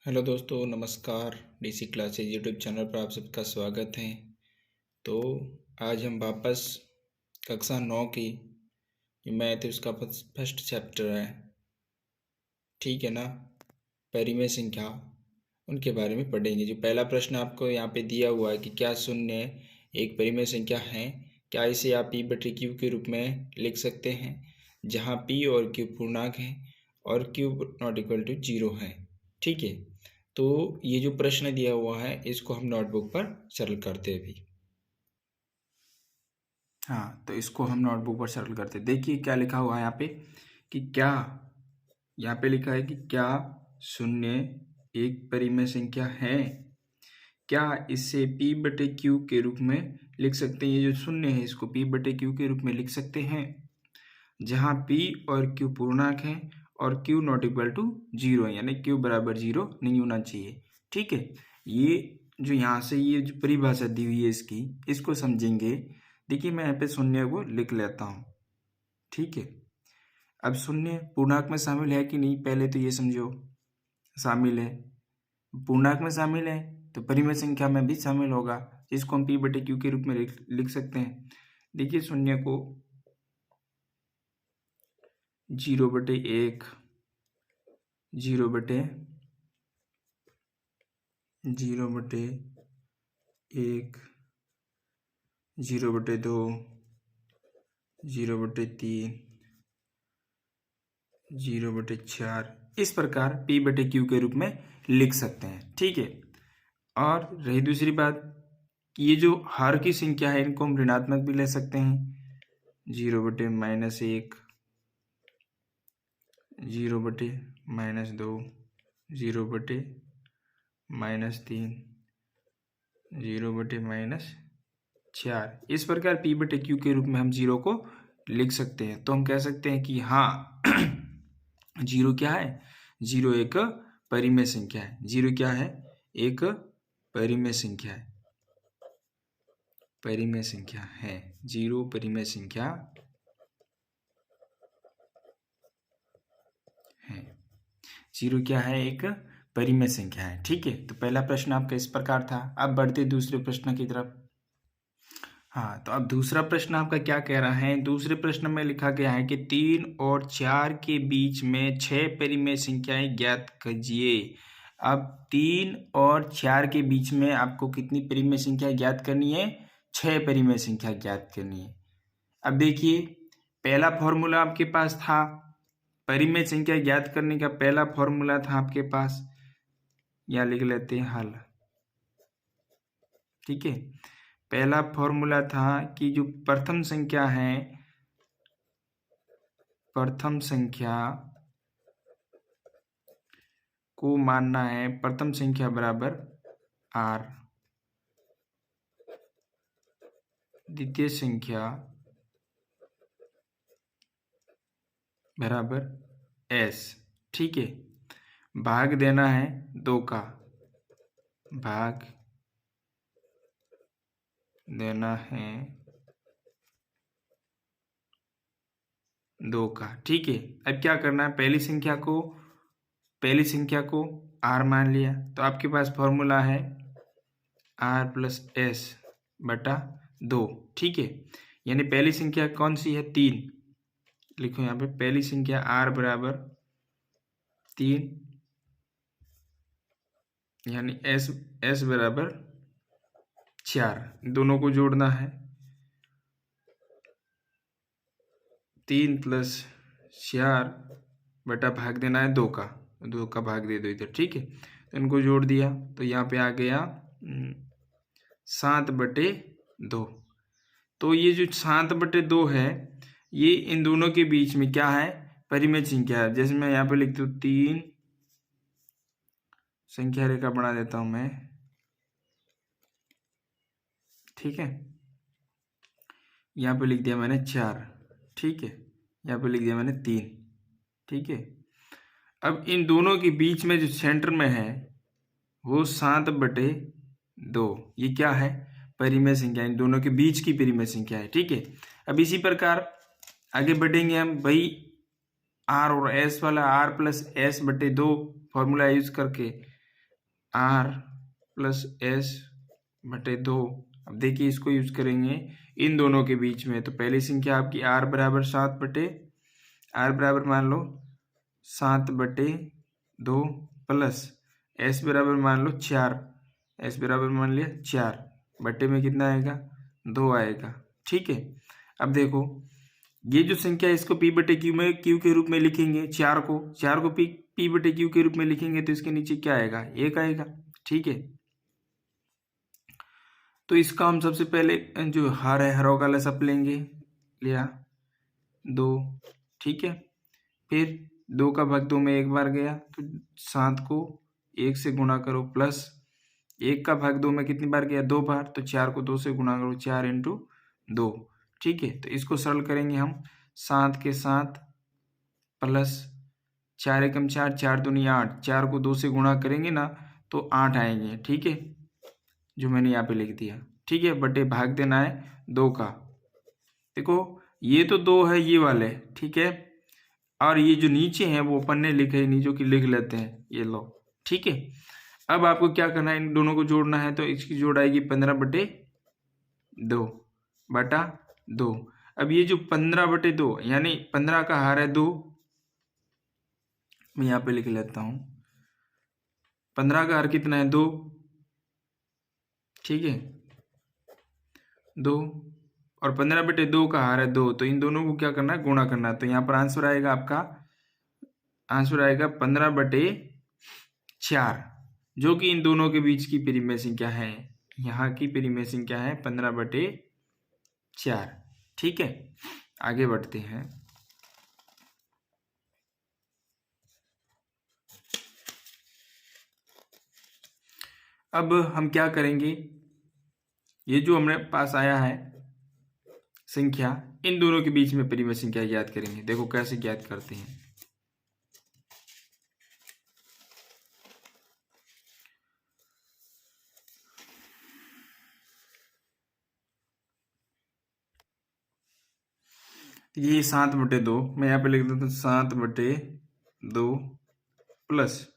Hello दोस्तों, नमस्कार। DC classes YouTube channel पर आप सबका स्वागत है। तो आज हम वापस कक्षा 9 की जो मैथ है उसका फर्स्ट चैप्टर है, ठीक है ना, परिमेय संख्या, उनके बारे में पढ़ेंगे। जो पहला प्रश्न आपको यहाँ पे दिया हुआ है कि क्या शून्य एक परिमेय संख्या है, क्या इसे आप p/q के रूप में लिख सकते हैं जहाँ p और q पूर्णांक हैं और q नॉट इक्वल टू 0 है, ठीक है। तो ये जो प्रश्न दिया हुआ है इसको हम नोटबुक पर सरल करते हैं अभी। हाँ, तो इसको हम नोटबुक पर सरल करते हैं। देखिए क्या लिखा हुआ है यहाँ पे कि क्या, यहाँ पे लिखा है कि क्या शून्य एक परिमेय संख्या है, क्या इसे p/q के रूप में लिख सकते हैं। ये जो शून्य है इसको p/q के रूप में लिख सकते हैं जहाँ p और q पूर्णांक है और q नॉट इक्वल टू 0 है, यानी q बराबर 0 नहीं होना चाहिए, ठीक है। ये जो यहाँ से ये जो परिभाषा दी हुई है इसको समझेंगे। देखिए मैं यहाँ पे शून्य को लिख लेता हूँ, ठीक है। अब शून्य पूर्णांक में शामिल है कि नहीं, पहले तो ये समझो, शामिल है। पूर्णांक में शामिल है तो परिमेय संख्या में भी शामिल होगा, जिसको हम p/q के रूप में लिख सकते हैं। देखिए शून्य को 0/1, 0/1, 0/2, 0/3, 0/4 इस प्रकार p/q के रूप में लिख सकते हैं, ठीक है। और रही दूसरी बात, ये जो हर की संख्या है इनको हम ऋणात्मक भी ले सकते हैं। 0/-1, 0/-2, 0/-3, 0/-4 इस प्रकार p/q के रूप में हम 0 को लिख सकते हैं। तो हम कह सकते हैं कि हाँ 0 क्या है, 0 एक परिमेय संख्या है। 0 क्या है, एक परिमेय संख्या है, परिमेय संख्या है। 0 परिमेय संख्या है। 0 क्या है, एक परिमेय संख्या है, ठीक है। तो पहला प्रश्न आपका इस प्रकार था। अब बढ़ते दूसरे प्रश्न की तरफ। हाँ, तो अब दूसरा प्रश्न आपका क्या कह रहा है। दूसरे प्रश्न में लिखा गया है कि 3 और 4 के बीच में 6 परिमेय संख्याएं ज्ञात कीजिए। अब 3 और 4 के बीच में आपको कितनी परिमेय संख्या ज्ञात करनी है, 6 परिमेय संख्या ज्ञात करनी है। अब देखिए पहला फॉर्मूला आपके पास था, परिमेय संख्या ज्ञात करने का पहला फॉर्मूला था आपके पास, या लिख लेते हैं हल, ठीक है। पहला फॉर्मूला था कि जो प्रथम संख्या है, प्रथम संख्या को मानना है प्रथम संख्या बराबर r, द्वितीय संख्या बराबर s, ठीक है। भाग देना है 2 का, भाग देना है 2 का, ठीक है। अब क्या करना है, पहली संख्या को r मान लिया, तो आपके पास फॉर्मूला है r प्लस s बटा 2, ठीक है। यानी पहली संख्या कौन सी है, 3। लिखो यहाँ पे पहली संख्या r बराबर 3, यानी s बराबर 4, दोनों को जोड़ना है। 3 प्लस 4 बटा भाग देना है 2 का, 2 का भाग दे दो इधर, ठीक है। तो इनको जोड़ दिया तो यहाँ पे आ गया 7/2। तो ये जो 7/2 है ये इन दोनों के बीच में क्या है, परिमेय संख्या है। जैसे मैं यहाँ पे लिखता हूँ 3, संख्या रेखा बना देता हूँ मैं, ठीक है। यहाँ पे लिख दिया मैंने 4, ठीक है। यहाँ पे लिख दिया मैंने 3, ठीक है। अब इन दोनों के बीच में जो सेंटर में है वो 7/2, ये क्या है, परिमेय संख्या, इन दोनों के बीच की परिमेय संख्या है, ठीक है। अब इसी प्रकार आगे बढ़ेंगे हम भाई, r और s वाला r plus s/2 formula use करके आर प्लस एस बटे 2। अब देखिए इसको यूज करेंगे इन दोनों के बीच में। तो पहली संख्या आपकी आर बराबर 7 बटे, आर बराबर मान लो 7 बटे 2 प्लस एस बराबर मान लो 4, एस बराबर मान लिया 4 बटे में कितना आएगा 2 आएगा। ठीक है, अब देखो ये जो संख्या है इसको पी बटे क्यू में क्यू के रूप में लिखेंगे, 4 को पी बटे क्यू के रूप में लिखेंगे तो इसके नीचे क्या आएगा 1 आएगा। ठीक है, तो इसका हम सबसे पहले जो हर है हरों का लसअप लेंगे, लिया 2। ठीक है, फिर 2 का भाग 2 में एक बार गया तो 7 को 1 से गुणा करो प्लस 1 का भाग 2 में कितनी बार गया 2 बार, तो 4 को 2 से गुणा करो 4 इंटू 2। ठीक है, तो इसको सरल करेंगे हम 7 के 7 प्लस 4 एकम 4, 4 दूनी 8, 4 को 2 से गुणा करेंगे ना तो 8 आएंगे। ठीक है, जो मैंने यहाँ पे लिख दिया। ठीक है, बटे भाग देना है 2 का। देखो ये तो 2 है ये वाले, ठीक है, और ये जो नीचे हैं वो अपन ने लिखे है, नीचे की लिख लेते हैं, ये लो। ठीक है, अब आपको क्या करना है, इन दोनों को जोड़ना है, तो इसकी जोड़ आएगी 15 बटे 2 बटा 2। अब ये जो 15 बटे 2 यानी 15 का हार है 2, मैं यहाँ पे लिख लेता हूँ 15 का हार कितना है 2। ठीक है, 2 और 15 बटे 2 का हार है 2, तो इन दोनों को क्या करना है गुणा करना है। तो यहाँ पर आंसर आएगा आपका, आंसर आएगा 15 बटे 4, जो कि इन दोनों के बीच की परिमेय संख्या है। यहाँ की परिमेय संख्या है 15 बटे 4। ठीक है, आगे बढ़ते हैं। अब हम क्या करेंगे, ये जो हमारे पास आया है संख्या, इन दोनों के बीच में परिमेय संख्या ज्ञात करेंगे। देखो कैसे ज्ञात करते हैं। ये 7 बटे 2, मैं यहाँ पे लिख देता हूँ 7 बटे 2 प्लस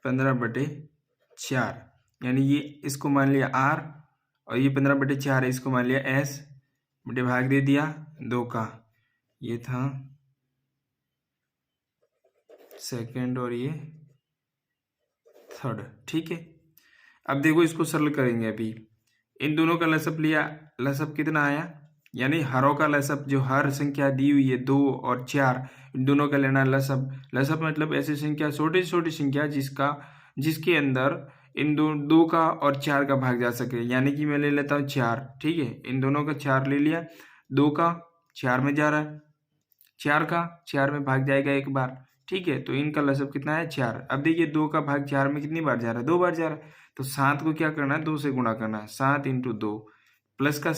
15 बटे 4, यानी ये इसको मान लिया आर और ये 15 बटे 4 है, इसको मान लिया एस, बटे भाग दे दिया 2 का, ये था सेकंड और ये थर्ड। ठीक है, अब देखो इसको सरल करेंगे। अभी इन दोनों का लसअप लिया, लसअप कितना आया, यानी हरों का लसअप, जो हर संख्या दी हुई है 2 और 4, इन दोनों का लेना लसअप। लसअप मतलब ऐसी संख्या, छोटी छोटी संख्या जिसके अंदर इन दो का और 4 का भाग जा सके, यानी कि मैं ले लेता हूँ 4। ठीक है, इन दोनों का 4 ले लिया, 2 का 4 में जा रहा है, 4 का 4 में भाग जाएगा एक बार। ठीक है, तो इनका लसअप कितना है 4। अब देखिए 2 का भाग 4 में कितनी बार जा रहा है 2 बार जा रहा है, तो 7 को क्या करना है 2 से गुणा करना है, 7 इंटू 2, प्लस का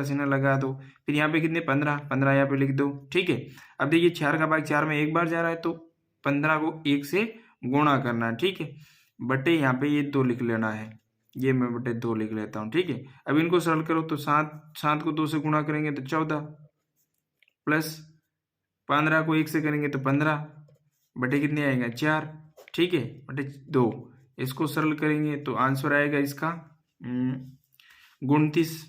चिन्ह लगा दो, फिर यहाँ पे कितने 15 यहाँ पे लिख दो। ठीक है, अब देखिए 4 का भाग 4 में एक बार जा रहा है, तो 15 को 1 से गुणा करना है। ठीक है, बटे यहाँ पे ये 2 लिख लेना है, ये मैं बटे 2 लिख लेता हूँ। ठीक है, अब इनको सरल करो तो 7 को 2 से गुणा करेंगे तो 14, प्लस 15 को 1 से करेंगे तो 15, बटे कितने आएगा 4। ठीक है, बटे 2, इसको सरल करेंगे तो आंसर आएगा इसका 29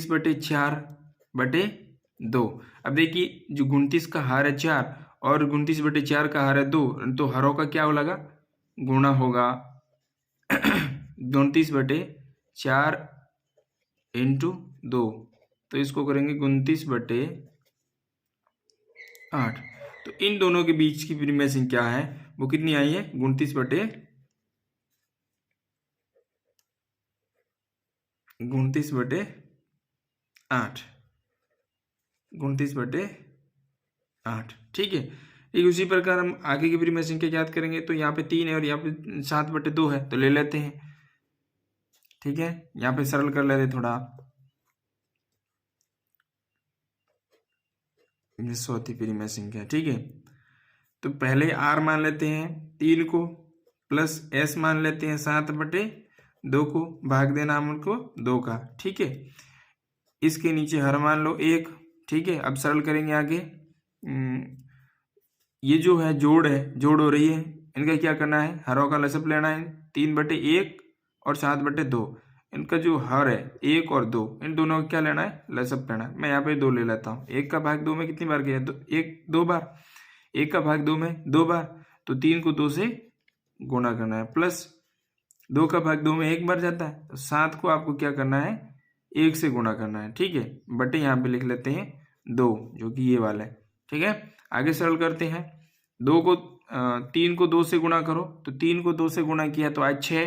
बटे 4 बटे 2। अब देखिए जो 29 का हार है 4 और 29 बटे 4 का हार है 2, तो हरों का क्या होगा गुणा होगा 29 बटे 4 इंटू 2, तो इसको करेंगे 29 बटे 8। तो इन दोनों के बीच की परिमेय संख्या है वो कितनी आई है 29 बटे 8, 29 बटे 8। ठीक है, एक उसी प्रकार हम आगे की परिमेय संख्या ज्ञात करेंगे। तो यहाँ पे 3 है और यहाँ पे 7 बटे 2 है, तो ले लेते हैं। ठीक है, यहाँ पे सरल कर लेते थोड़ा, चौथी परिमेय संख्या। ठीक है, तो पहले आर मान लेते हैं 3 को, प्लस एस मान लेते हैं 7 बटे 2 को, भाग देना हम उनको 2 का। ठीक है, इसके नीचे हर मान लो 1। ठीक है, अब सरल करेंगे आगे, ये जो है जोड़ हो रही है, इनका क्या करना है, हरों का लसअप लेना है। 3/1 और 7/2, इनका जो हर है 1 और 2, इन दोनों का क्या लेना है, लसअप लेना है। मैं यहाँ पे 2 ले लेता हूँ। 1 का भाग 2 में कितनी बार गया, 2 बार। 1 का भाग 2 में 2 बार, तो 3 को 2 से गुणा करना है, प्लस 2 का भाग 2 में 1 बार जाता है, तो 7 को आपको क्या करना है, 1 से गुणा करना है। ठीक है, बटे यहाँ पे लिख लेते हैं 2, जो कि ये वाला है। ठीक है, आगे सरल करते हैं। 3 को 2 से गुणा करो, तो 3 को 2 से गुणा किया तो आज 6,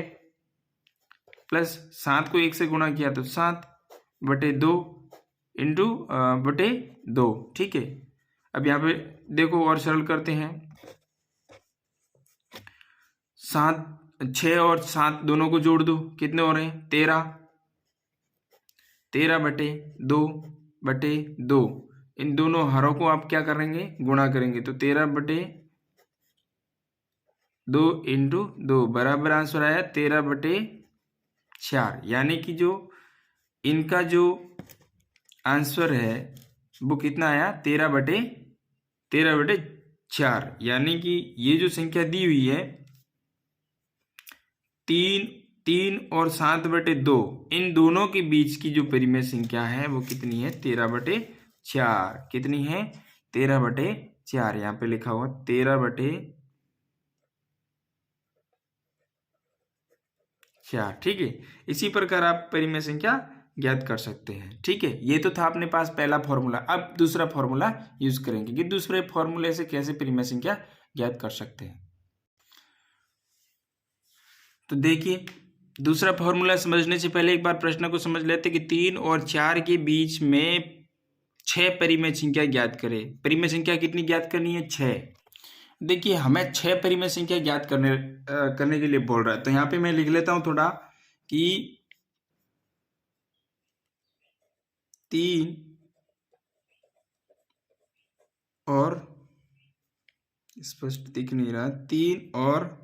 प्लस 7 को 1 से गुणा किया तो 7/2 इंटू बटे 2। ठीक है, अब यहाँ पे देखो और सरल करते हैं। 6 और 7 दोनों को जोड़ दो, कितने हो रहे हैं, 13। 13/2/2, इन दोनों हरों को आप क्या करेंगे, गुणा करेंगे, तो 13/2 इंटू 2 बराबर आंसर आया 13/4। यानी कि जो इनका जो आंसर है वो कितना आया, 13/4। यानी कि ये जो संख्या दी हुई है 3 और 7/2, इन दोनों के बीच की जो परिमेय संख्या है वो कितनी है, 13/4। कितनी है, 13/4। यहाँ पे लिखा हुआ 13/4। ठीक है, इसी प्रकार आप परिमेय संख्या ज्ञात कर सकते हैं। ठीक है, ये तो था अपने पास पहला फॉर्मूला। अब दूसरा फॉर्मूला यूज करेंगे कि दूसरे फॉर्मूले से कैसे परिमेय संख्या ज्ञात कर सकते हैं। तो देखिए, दूसरा फॉर्मूला समझने से पहले एक बार प्रश्न को समझ लेते कि 3 और 4 के बीच में 6 परिमेय संख्या ज्ञात करें। परिमेय संख्या कितनी ज्ञात करनी है, 6। देखिए, हमें 6 परिमेय संख्या ज्ञात करने के लिए बोल रहा है, तो यहाँ पे मैं लिख लेता हूं थोड़ा कि 3 और, स्पष्ट दिख नहीं रहा, 3 और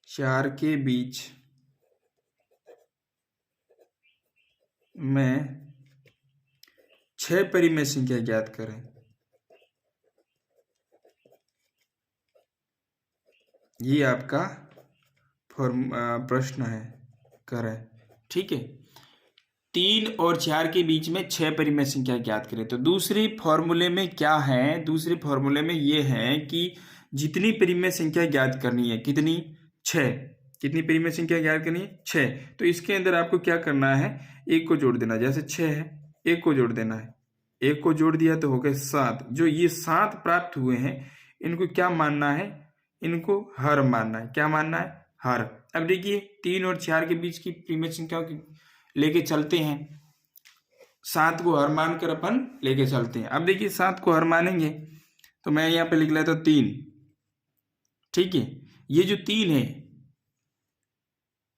4 के बीच में 6 परिमेय संख्या ज्ञात करें। ये आपका प्रश्न है, करें। ठीक है, 3 और 4 के बीच में 6 परिमेय संख्या ज्ञात करें। तो दूसरे फॉर्मूले में क्या है, दूसरे फॉर्मूले में ये है कि जितनी परिमेय संख्या ज्ञात करनी है, कितनी, 6। कितनी परिमेय संख्या ज्ञात करनी है, 6। तो इसके अंदर आपको क्या करना है, 1 को जोड़ देना। जैसे 6 है, 1 को जोड़ देना है, 1 को जोड़ दिया तो हो गए 7। जो ये 7 प्राप्त हुए हैं, इनको क्या मानना है, इनको हर मानना है। क्या मानना है, हर। अब देखिए, 3 और 4 के बीच की परिमेय संख्या लेके चलते हैं, 7 को हर मानकर अपन लेके चलते हैं। अब देखिए, 7 को हर मानेंगे तो मैं यहाँ पे लिख लेता हूं 3। ठीक है, ये जो 3 है,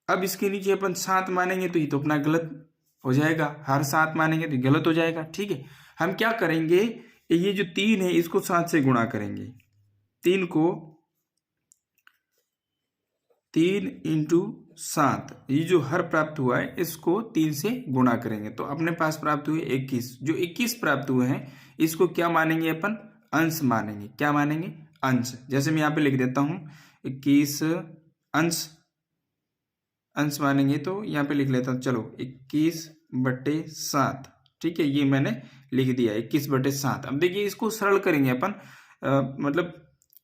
अब इसके नीचे अपन 7 मानेंगे तो ये तो अपना गलत हो जाएगा, हर 7 मानेंगे तो गलत हो जाएगा। ठीक है, हम क्या करेंगे, ये जो 3 है इसको 7 से गुणा करेंगे। 3 को 3 इंटू 7, ये जो हर प्राप्त हुआ है इसको 3 से गुणा करेंगे, तो अपने पास प्राप्त हुए 21। जो 21 प्राप्त हुए हैं इसको क्या मानेंगे अपन, अंश मानेंगे। क्या मानेंगे, अंश। जैसे मैं यहाँ पे लिख देता हूं 21 अंश मानेंगे, तो यहाँ पे लिख लेता हूं, चलो 21/7। ठीक है, ये मैंने लिख दिया 21/7। अब देखिए, इसको सरल करेंगे अपन, मतलब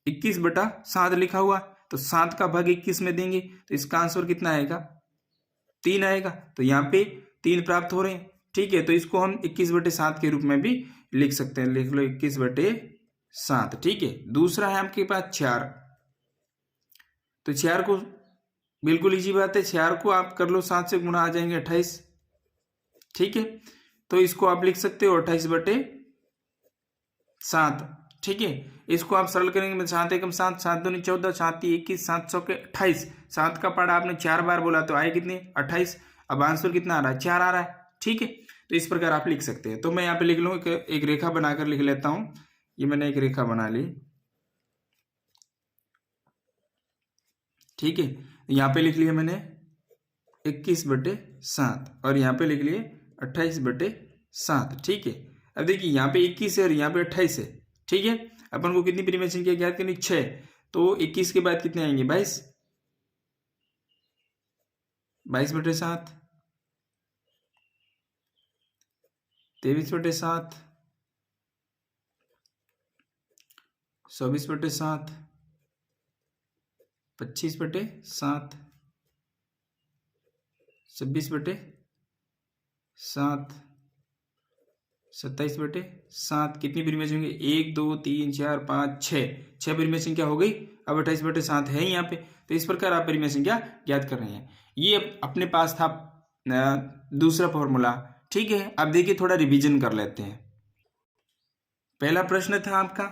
21/7 लिखा हुआ, तो 7 का भाग 21 में देंगे तो इसका आंसर कितना आएगा, 3 आएगा। तो यहाँ पे 3 प्राप्त हो रहे हैं। ठीक है, तो इसको हम 21/7 के रूप में भी लिख सकते हैं। लिख लो 21/7। ठीक है, दूसरा है आपके पास 4। तो 4 को, बिल्कुल इजी बात है, 4 को आप कर लो 7 से गुणा, आ जाएंगे 28। ठीक है, तो इसको आप लिख सकते हो 28/7। ठीक है, इसको आप सरल करेंगे, 7 एकम 7, 7 दूनी 14, 7 तीन 21, 7 चौके 28। 7 का पारा आपने 4 बार बोला तो आए कितने, 28। अब आंसर कितना आ रहा है, 4 आ रहा है। ठीक है, तो इस प्रकार आप लिख सकते हैं। तो मैं यहाँ पे लिख लूँ, एक रेखा बनाकर लिख लेता हूं। ये मैंने एक रेखा बना ली। ठीक है, यहाँ पे लिख लिया मैंने 21/7 और यहाँ पे लिख लिए 28/7। ठीक है, अब देखिए, यहाँ पे 21 है और यहाँ पे 28 है, ठीक है, अपन को कितनी परिमेय संख्या ज्ञात करनी, 6। तो 21 के बाद कितने आएंगे, 22, 22/7, 23/7, 24/7, 25/7, 26/7, 27/7। कितनी परिमेय संख्या, 1 2 3 4 5 6 परिमेय संख्या हो गई। अब 28/7 है यहाँ पे, तो इस प्रकार आप परिमेय संख्या ज्ञात कर रहे हैं। ये अपने पास था दूसरा फॉर्मूला। ठीक है, अब देखिए थोड़ा रिवीजन कर लेते हैं। पहला प्रश्न था आपका,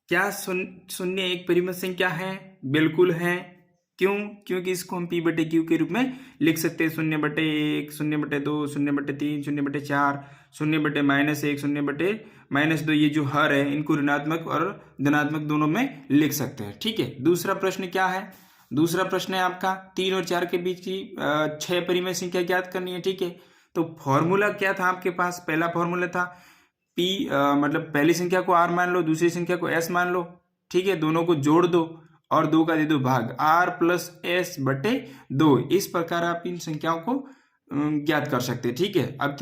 क्या शून्य एक परिमेय संख्या है? बिल्कुल है। क्यों? क्योंकि इसको हम P/Q के रूप में लिख सकते हैं। 0/1, 0/2, 0/3, 0/4, 0/-1, 0/-2, ये जो हर है इनको ऋणात्मक और धनात्मक दोनों में लिख सकते हैं। ठीक है, दूसरा प्रश्न क्या है? दूसरा प्रश्न है आपका 3 और 4 के बीच की 6 परिमेय संख्या ज्ञात करनी है। ठीक है, तो फॉर्मूला क्या था आपके पास? पहला फॉर्मूला था P, मतलब पहली संख्या को R मान लो, दूसरी संख्या को S मान लो। ठीक है, दोनों को जोड़ दो और 2 का दे दो भाग, R + S/2। इस प्रकार आप इन संख्याओं को ज्ञात कर सकते हैं। ठीक है, अब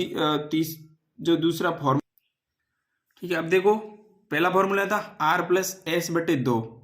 जो दूसरा फॉर्मूला, ठीक है, अब देखो पहला फॉर्मूला था R + S/2।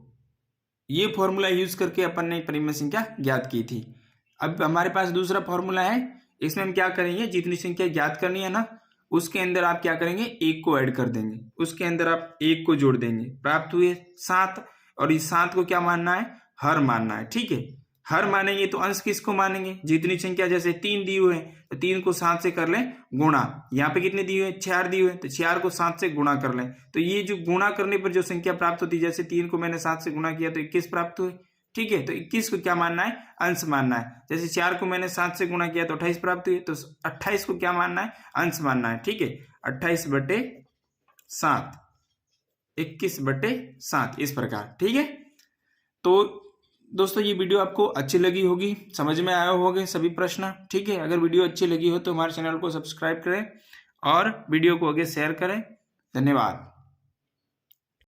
ये फॉर्मूला यूज करके अपन ने परिमेय संख्या ज्ञात की थी। अब हमारे पास दूसरा फॉर्मूला है, इसमें हम क्या करेंगे, जितनी संख्या ज्ञात करनी है ना, उसके अंदर आप क्या करेंगे, 1 को ऐड कर देंगे, उसके अंदर आप 1 को जोड़ देंगे, प्राप्त हुए 7। और इस 7 को क्या मानना है, हर मानना है। ठीक है, हर मानेंगे तो अंश किसको मानेंगे, जितनी संख्या, जैसे 3 दी हुए हैं तो 3 को 7 से कर लें गुणा। यहाँ पे कितने दिए हुए, 4 दिए हुए हैं, तो 4 को 7 से गुणा कर लें। तो ये जो गुणा करने पर जो संख्या प्राप्त होती है, जैसे 3 को मैंने 7 से गुणा किया तो 21 प्राप्त हुए। ठीक है, तो 21 को क्या मानना है, अंश मानना है। जैसे 4 को मैंने 7 से गुणा किया तो 28 प्राप्त हुए, तो 28 को क्या मानना है, अंश मानना है। ठीक है, 28/7, 21/7, इस प्रकार। ठीक है, तो दोस्तों ये वीडियो आपको अच्छी लगी होगी, समझ में आया होगा सभी प्रश्न। ठीक है, अगर वीडियो अच्छी लगी हो तो हमारे चैनल को सब्सक्राइब करें और वीडियो को आगे शेयर करें। धन्यवाद।